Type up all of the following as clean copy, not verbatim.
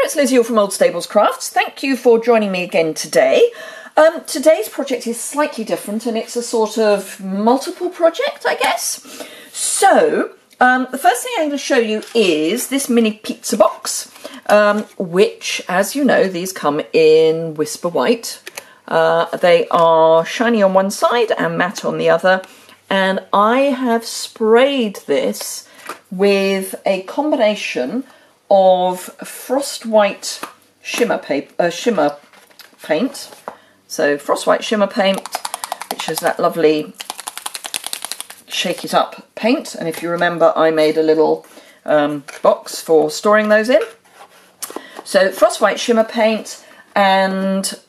it's Liz Yuille from Old Stables Crafts. Thank you for joining me again today. Today's project is slightly different and it's a sort of multiple project, I guess. So, the first thing I'm going to show you is this mini pizza box, which, as you know, these come in Whisper White. They are shiny on one side and matte on the other, and I have sprayed this with a combination of Frost White shimmer paint. So Frost White shimmer paint, which is that lovely shake it up paint. And if you remember, I made a little box for storing those in. So Frost White shimmer paint and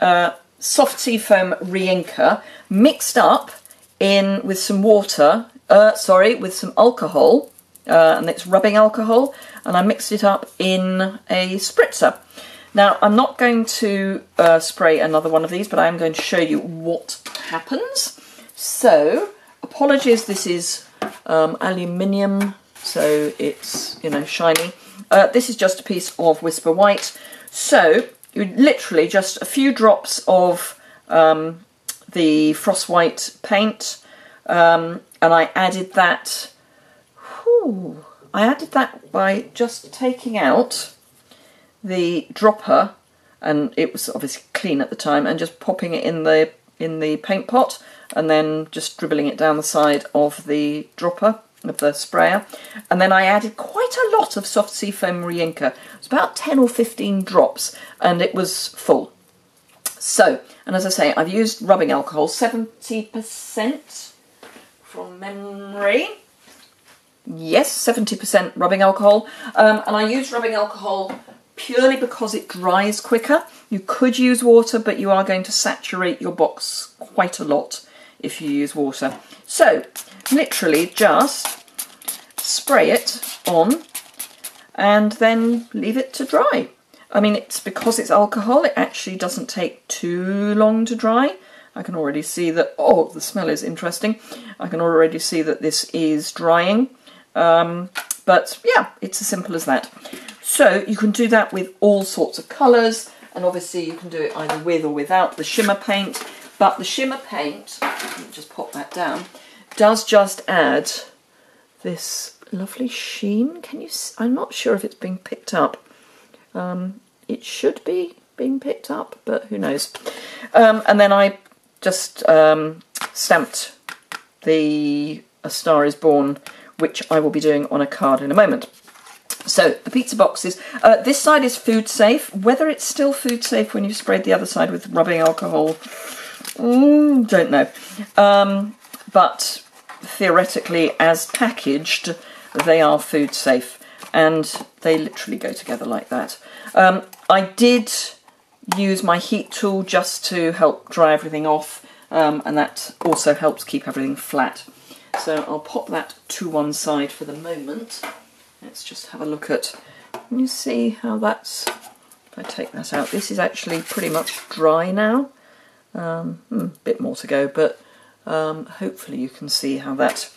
soft seafoam re-inker mixed up in with some water, with some alcohol, and it's rubbing alcohol, and I mixed it up in a spritzer. Now, I'm not going to spray another one of these, but I am going to show you what happens. So, apologies, this is aluminium, so it's, you know, shiny. This is just a piece of Whisper White. So, you literally just a few drops of the Frost White paint, and I added that. I added that by just taking out the dropper, and it was obviously clean at the time, and just popping it in the paint pot, and then just dribbling it down the side of the dropper of the sprayer. And then I added quite a lot of soft seafoam re-inker. It was about 10 or 15 drops, and it was full. So, and as I say, I've used rubbing alcohol, 70% from memory. Yes, 70% rubbing alcohol. And I use rubbing alcohol purely because it dries quicker. You could use water, but you are going to saturate your box quite a lot if you use water. So, literally just spray it on and then leave it to dry. I mean, it's because it's alcohol, it actually doesn't take too long to dry. I can already see that, oh, the smell is interesting. I can already see that this is drying. But yeah, it's as simple as that. So you can do that with all sorts of colours, and obviously you can do it either with or without the shimmer paint. But the shimmer paint, let me just pop that down, does just add this lovely sheen. Can you? I'm not sure if it's being picked up. It should be being picked up, but who knows? And then I just stamped the A Star Is Born, which I will be doing on a card in a moment. So, the pizza boxes. This side is food safe. Whether it's still food safe when you've sprayed the other side with rubbing alcohol, don't know. But theoretically, as packaged, they are food safe. And they literally go together like that. I did use my heat tool just to help dry everything off. And that also helps keep everything flat. So I'll pop that to one side for the moment. Let's just have a look at, can you see how that's, if I take that out, this is actually pretty much dry now. Bit more to go, but hopefully you can see how that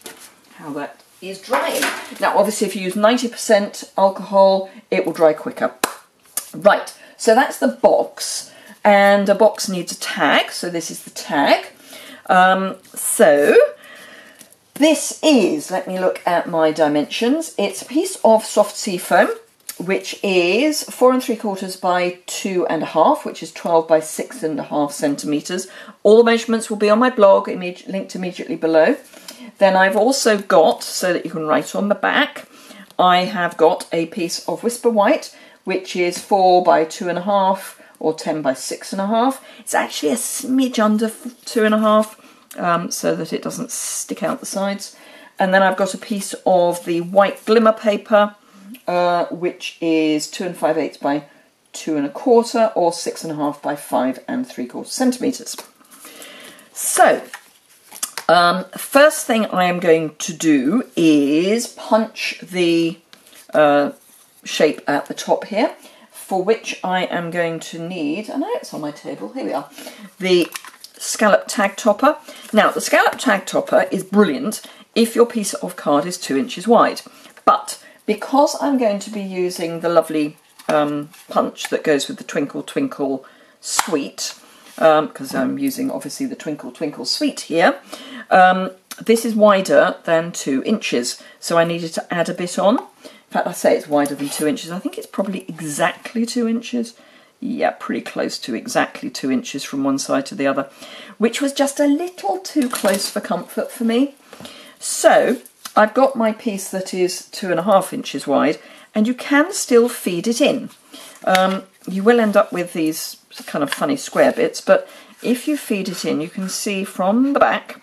is drying. Now obviously if you use 90% alcohol, it will dry quicker. Right, so that's the box, and a box needs a tag, so this is the tag. This is, let me look at my dimensions, it's a piece of soft seafoam, which is 4 3/4 by 2.5, which is 12 by 6.5 centimetres. All the measurements will be on my blog, linked immediately below. Then I've also got, so that you can write on the back, I have got a piece of Whisper White, which is 4 by 2.5 or 10 by 6.5. It's actually a smidge under 2.5. So that it doesn't stick out the sides. And then I've got a piece of the white glimmer paper, which is 2 5/8 by 2 1/4 or 6.5 by 5 3/4 centimetres. So, first thing I am going to do is punch the shape at the top here, for which I am going to need, I know it's on my table, here we are, the scallop tag topper. Now, the scallop tag topper is brilliant if your piece of card is 2 inches wide, but because I'm going to be using the lovely punch that goes with the Twinkle Twinkle Sweet, because I'm using obviously the Twinkle Twinkle Sweet here. This is wider than 2 inches, so I needed to add a bit on. In fact, I say it's wider than 2 inches. I think it's probably exactly 2 inches. Yeah, pretty close to exactly 2 inches from one side to the other, which was just a little too close for comfort for me. So I've got my piece that is 2.5 inches wide, and you can still feed it in. You will end up with these kind of funny square bits, but if you feed it in, you can see from the back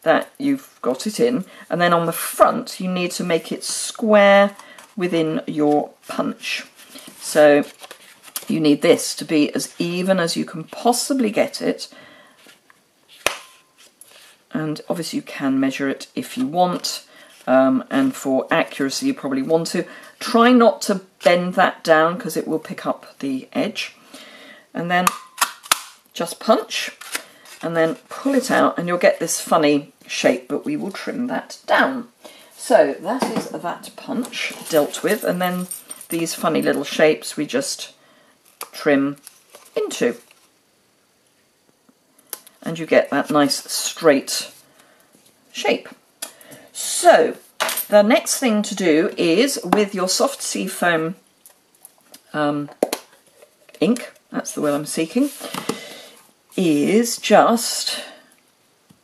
that you've got it in, and then on the front you need to make it square within your punch. So you need this to be as even as you can possibly get it, and obviously you can measure it if you want, and for accuracy you probably want to. Try not to bend that down because it will pick up the edge, and then just punch and then pull it out and you'll get this funny shape, but we will trim that down. So that is that punch dealt with, and then these funny little shapes we just trim into, and you get that nice straight shape. So the next thing to do is, with your soft sea foam ink, that's the word I'm seeking, is just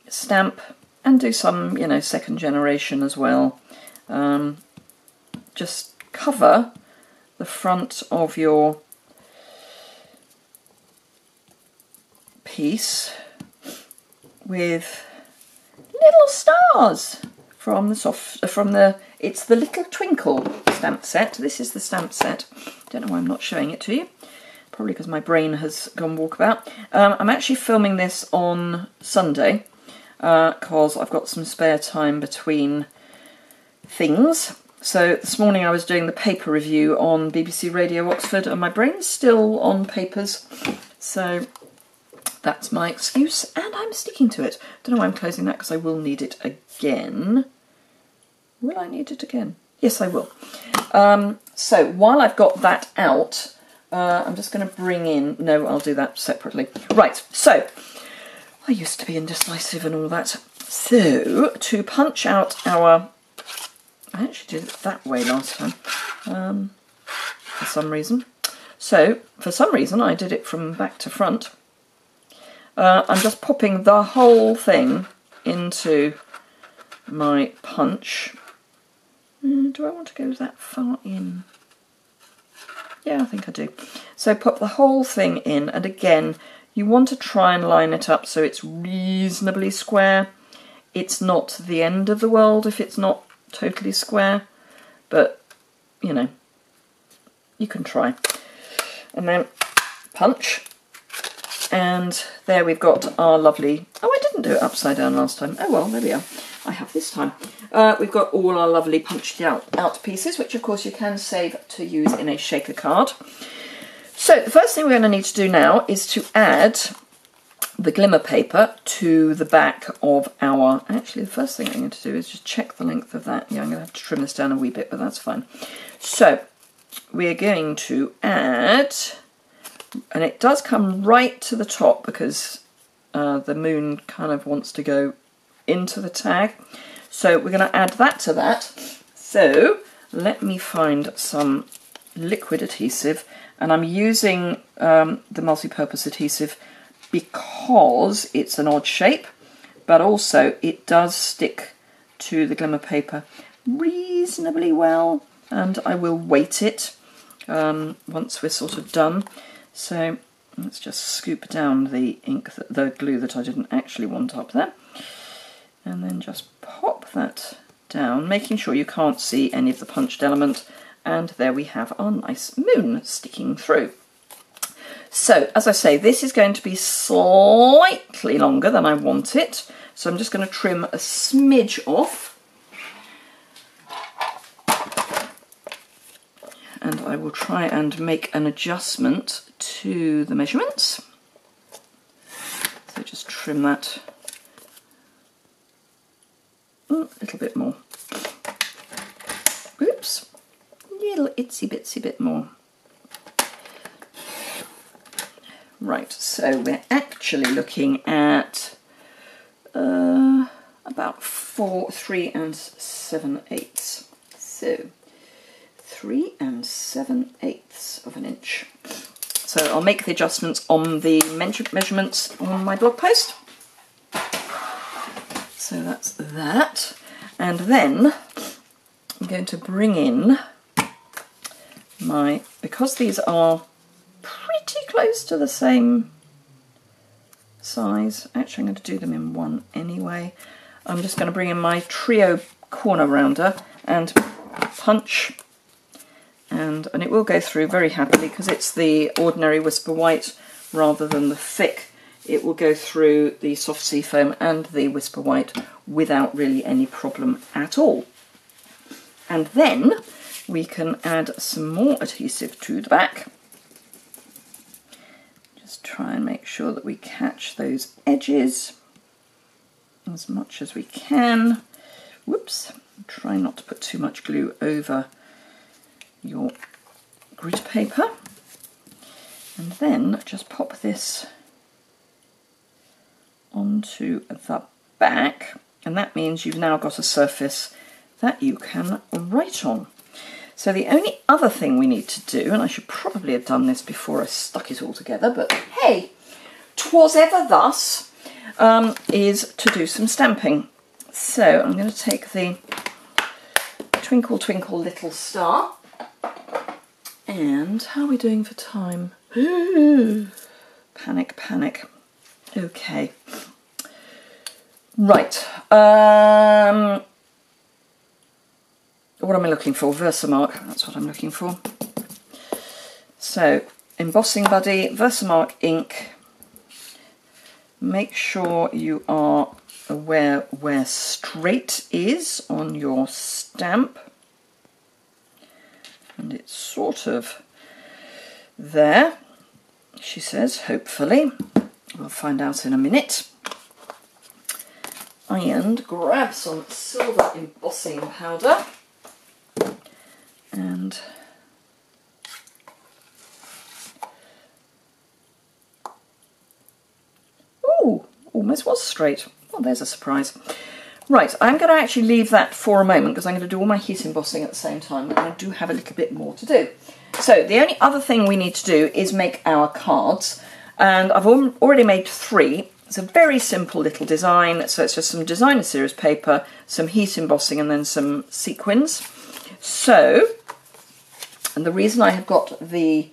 stamp and do some, you know, second generation as well. Just cover the front of your piece with little stars from the it's the Little Twinkle stamp set. This is the stamp set. Don't know why I'm not showing it to you. Probably because my brain has gone walkabout. I'm actually filming this on Sunday because I've got some spare time between things. So this morning I was doing the paper review on BBC Radio Oxford, and my brain's still on papers, so that's my excuse, and I'm sticking to it. Don't know why I'm closing that, because I will need it again. Will I need it again? Yes, I will. So while I've got that out, I'm just going to bring in... No, I'll do that separately. Right, so I used to be indecisive and all that. So to punch out our... I actually did it that way last time, for some reason. So for some reason I did it from back to front. I'm just popping the whole thing into my punch. Do I want to go that far in? Yeah, I think I do. So pop the whole thing in, and again, you want to try and line it up so it's reasonably square. It's not the end of the world if it's not totally square, but, you know, you can try. And then punch. And there we've got our lovely... Oh, I didn't do it upside down last time. Oh well, there we are. I have this time. We've got all our lovely punched out pieces, which of course you can save to use in a shaker card. So the first thing we're going to need to do now is to add the glimmer paper to the back of our... Actually, the first thing I'm going to do is just check the length of that. Yeah, I'm going to have to trim this down a wee bit, but that's fine. So we're going to add... And it does come right to the top because the moon kind of wants to go into the tag. So we're going to add that to that. So let me find some liquid adhesive. And I'm using the multi-purpose adhesive because it's an odd shape, but also it does stick to the glimmer paper reasonably well. And I will weight it once we're sort of done. So let's just scoop down the ink, the glue that I didn't actually want up there, and then just pop that down, making sure you can't see any of the punched element, and there we have our nice moon sticking through. So as I say, this is going to be slightly longer than I want it, so I'm just going to trim a smidge off. And I will try and make an adjustment to the measurements. So just trim that a little bit more. Oops, little itsy bitsy bit more. Right, so we're actually looking at about 3 7/8. So 3 7/8 of an inch. So I'll make the adjustments on the measurements on my blog post. So that's that. And then I'm going to bring in because these are pretty close to the same size. Actually, I'm going to do them in one anyway. I'm just going to bring in my trio corner rounder and punch, and it will go through very happily because it's the ordinary Whisper White rather than the thick. It will go through the soft seafoam and the Whisper White without really any problem at all. And then we can add some more adhesive to the back. Just try and make sure that we catch those edges as much as we can. Whoops, try not to put too much glue over your grid paper. And then just pop this onto the back, and that means you've now got a surface that you can write on. So the only other thing we need to do, and I should probably have done this before I stuck it all together, but hey, 'twas ever thus, is to do some stamping. So I'm going to take the Twinkle Twinkle Little Star, and how are we doing for time? Panic, panic. Okay. Right. What am I looking for? Versamark, that's what I'm looking for. So, embossing buddy, Versamark ink. Make sure you are aware where straight is on your stamp. And it's sort of there, she says, hopefully. We'll find out in a minute. And grab some silver embossing powder. And oh, almost was straight. Well, there's a surprise. Right, I'm going to actually leave that for a moment because I'm going to do all my heat embossing at the same time, and I do have a little bit more to do. So the only other thing we need to do is make our cards, and I've already made 3. It's a very simple little design, so it's just some designer series paper, some heat embossing, and then some sequins. So, and the reason I have got the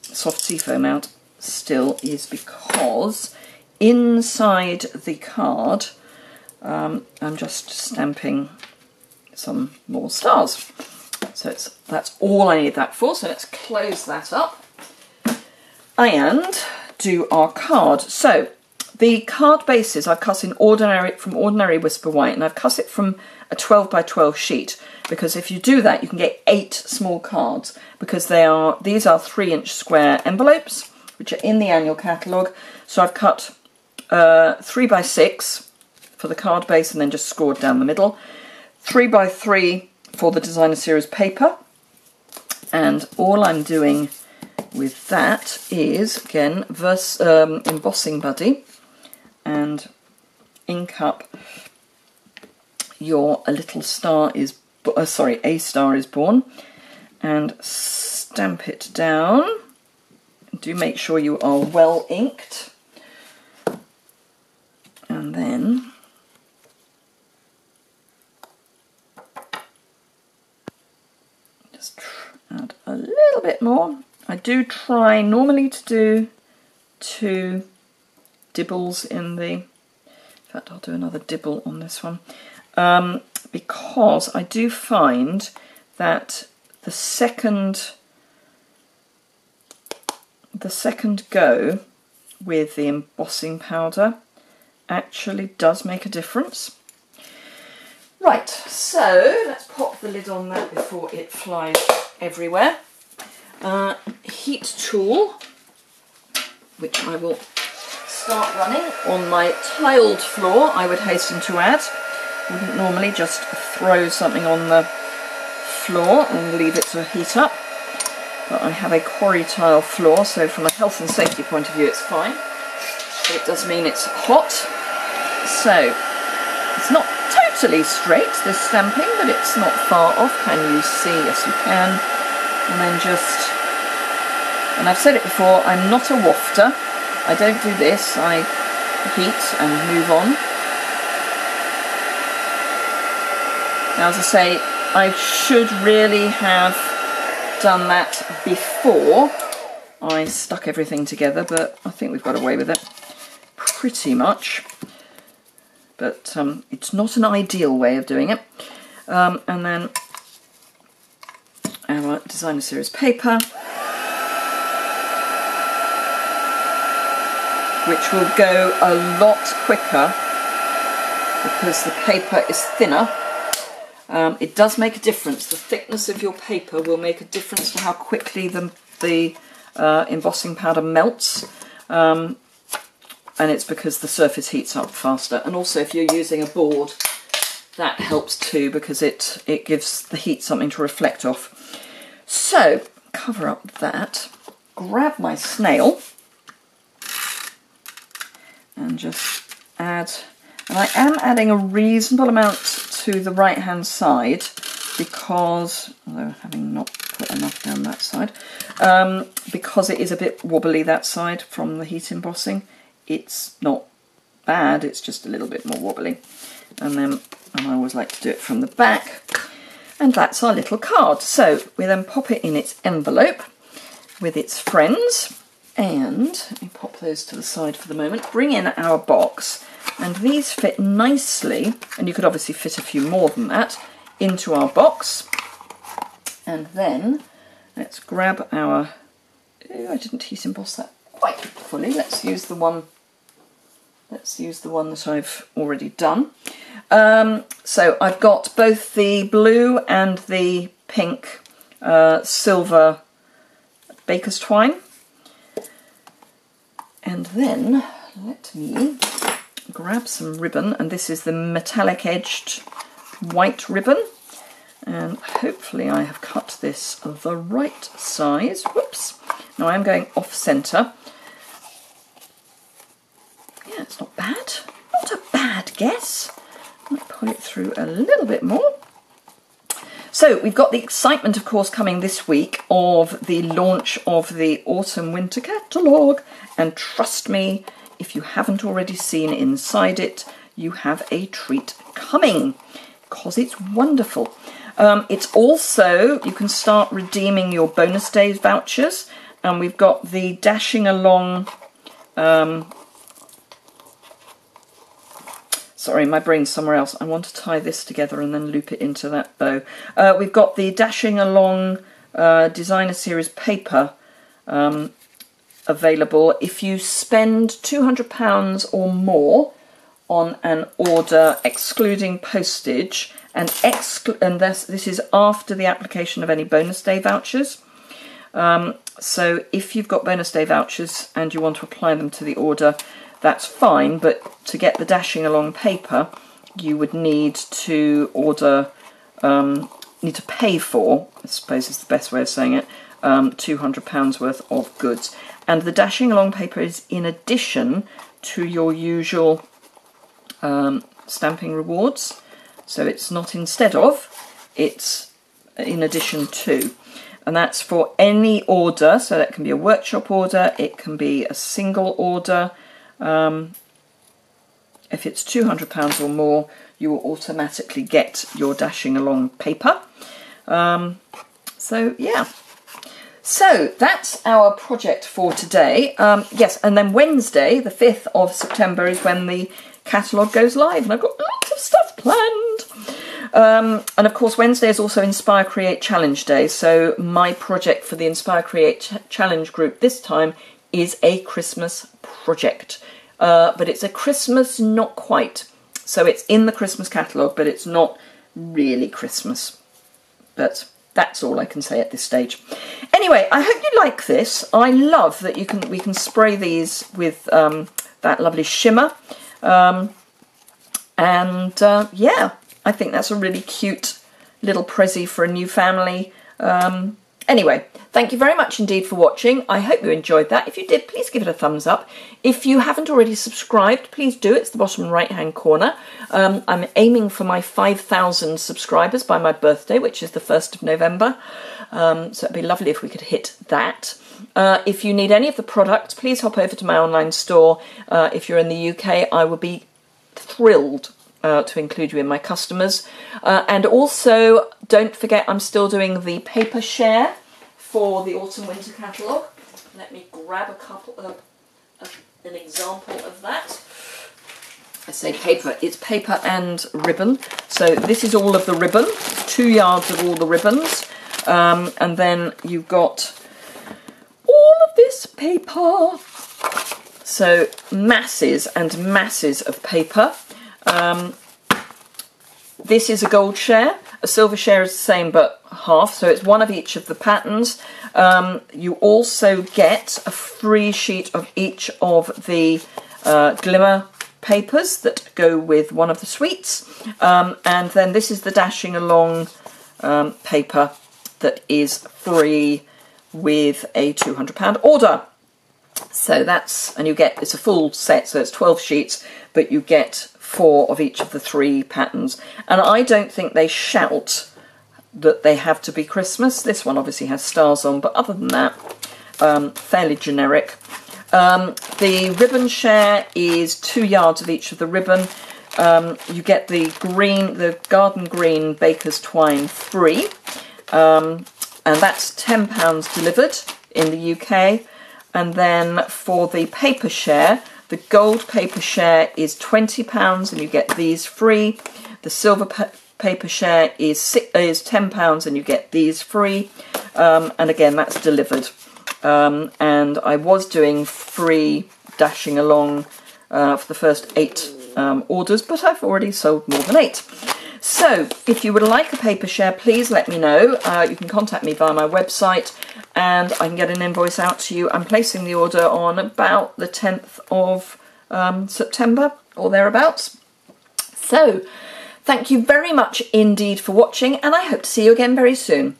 soft seafoam out still is because inside the card I'm just stamping some more stars. So that's all I need that for, so let's close that up and do our card. So the card bases I've cut in from ordinary Whisper White, and I've cut it from a 12 by 12 sheet, because if you do that you can get 8 small cards, because these are 3-inch square envelopes which are in the annual catalogue. So I've cut 3 by 6 for the card base and then just scored down the middle, 3 by 3 for the designer series paper, and all I'm doing with that is again embossing buddy and ink up your A Star is Born, and stamp it down. Do make sure you are well inked, and then just add a little bit more. I do try normally to do 2 dibbles in the, in fact I'll do another dibble on this one, because I do find that the second go with the embossing powder actually does make a difference. Right, so let's pop the lid on that before it flies everywhere. Heat tool, which I will start running on my tiled floor, I would hasten to add. Wouldn't normally just throw something on the floor and leave it to heat up. but I have a quarry tile floor, so from a health and safety point of view it's fine. But it does mean it's hot. So it's not totally straight, this stamping, but it's not far off. Can you see? Yes, you can. And then just, and I've said it before, I'm not a wafter. I don't do this. I heat and move on. Now, as I say, I should really have done that before I stuck everything together, but I think we've got away with it pretty much. But it's not an ideal way of doing it. And then our designer series paper, which will go a lot quicker because the paper is thinner. It does make a difference. The thickness of your paper will make a difference to how quickly the embossing powder melts. And it's because the surface heats up faster. And also if you're using a board, that helps too, because it gives the heat something to reflect off. So, cover up that, grab my snail, and just add, and I am adding a reasonable amount to the right hand side, because, although having not put enough down that side, because it is a bit wobbly that side from the heat embossing. It's not bad, it's just a little bit more wobbly. And I always like to do it from the back. And that's our little card. So we then pop it in its envelope with its friends. And let me pop those to the side for the moment. Bring in our box. And these fit nicely, and you could obviously fit a few more than that, into our box. And then let's grab our... Oh, I didn't heat emboss that quite fully. Let's use the one that I've already done. So I've got both the blue and the pink silver baker's twine. And then let me grab some ribbon, and this is the metallic edged white ribbon. And hopefully I have cut this the right size. Whoops. Now I'm going off centre. Yeah, it's not bad. Not a bad guess. I'll pull it through a little bit more. So we've got the excitement, of course, coming this week of the launch of the autumn-winter catalogue. And trust me, if you haven't already seen inside it, you have a treat coming, because it's wonderful. It's also, you can start redeeming your bonus days vouchers. And we've got the Dashing Along... Sorry, my brain's somewhere else. I want to tie this together and then loop it into that bow. We've got the Dashing Along Designer Series paper available. If you spend £200 or more on an order, excluding postage, and this is after the application of any bonus day vouchers. So if you've got bonus day vouchers and you want to apply them to the order, that's fine, but to get the Dashing Along paper, you would need to order, need to pay for, I suppose is the best way of saying it, £200 worth of goods. And the Dashing Along paper is in addition to your usual stamping rewards. So it's not instead of, it's in addition to. And that's for any order, so that can be a workshop order, it can be a single order. If it's £200 or more, you will automatically get your Dashing Along paper. So yeah, so that's our project for today. Yes, and then Wednesday, the 5th of September, is when the catalogue goes live, and I've got lots of stuff planned. And of course, Wednesday is also Inspire Create Challenge Day. So my project for the Inspire Create Challenge group this time is a Christmas project. But it's a Christmas not quite. So it's in the Christmas catalogue, but it's not really Christmas. But that's all I can say at this stage. Anyway, I hope you like this. I love that we can spray these with that lovely shimmer. Yeah, I think that's a really cute little prezi for a new family. Anyway, thank you very much indeed for watching. I hope you enjoyed that. If you did, please give it a thumbs up. If you haven't already subscribed, please do. It's the bottom right-hand corner. I'm aiming for my 5,000 subscribers by my birthday, which is the 1st of November. So it'd be lovely if we could hit that. If you need any of the products, please hop over to my online store. If you're in the UK, I will be thrilled to include you in my customers. And also, don't forget, I'm still doing the paper share for the autumn-winter catalogue. Let me grab a couple of an example of that. I say paper, it's paper and ribbon. So this is all of the ribbon, 2 yards of all the ribbons. And then you've got all of this paper. So masses and masses of paper. This is a gold share. A silver share is the same but half, so it's one of each of the patterns. You also get a free sheet of each of the glimmer papers that go with one of the suites. And then this is the dashing along paper that is free with a £200 order. So that's, and you get, it's a full set, so it's 12 sheets, but you get 4 of each of the 3 patterns. And I don't think they shout that they have to be Christmas. This one obviously has stars on, but other than that, fairly generic. The ribbon share is 2 yards of each of the ribbon. You get the green, the garden green baker's twine free, and that's £10 delivered in the UK. And then for the paper share, the gold paper share is £20 and you get these free. The silver paper share is £10 and you get these free. And again, that's delivered. And I was doing free dashing along for the first 8 orders, but I've already sold more than 8. So if you would like a paper share, please let me know. You can contact me via my website and I can get an invoice out to you. I'm placing the order on about the 10th of September or thereabouts. So thank you very much indeed for watching, and I hope to see you again very soon.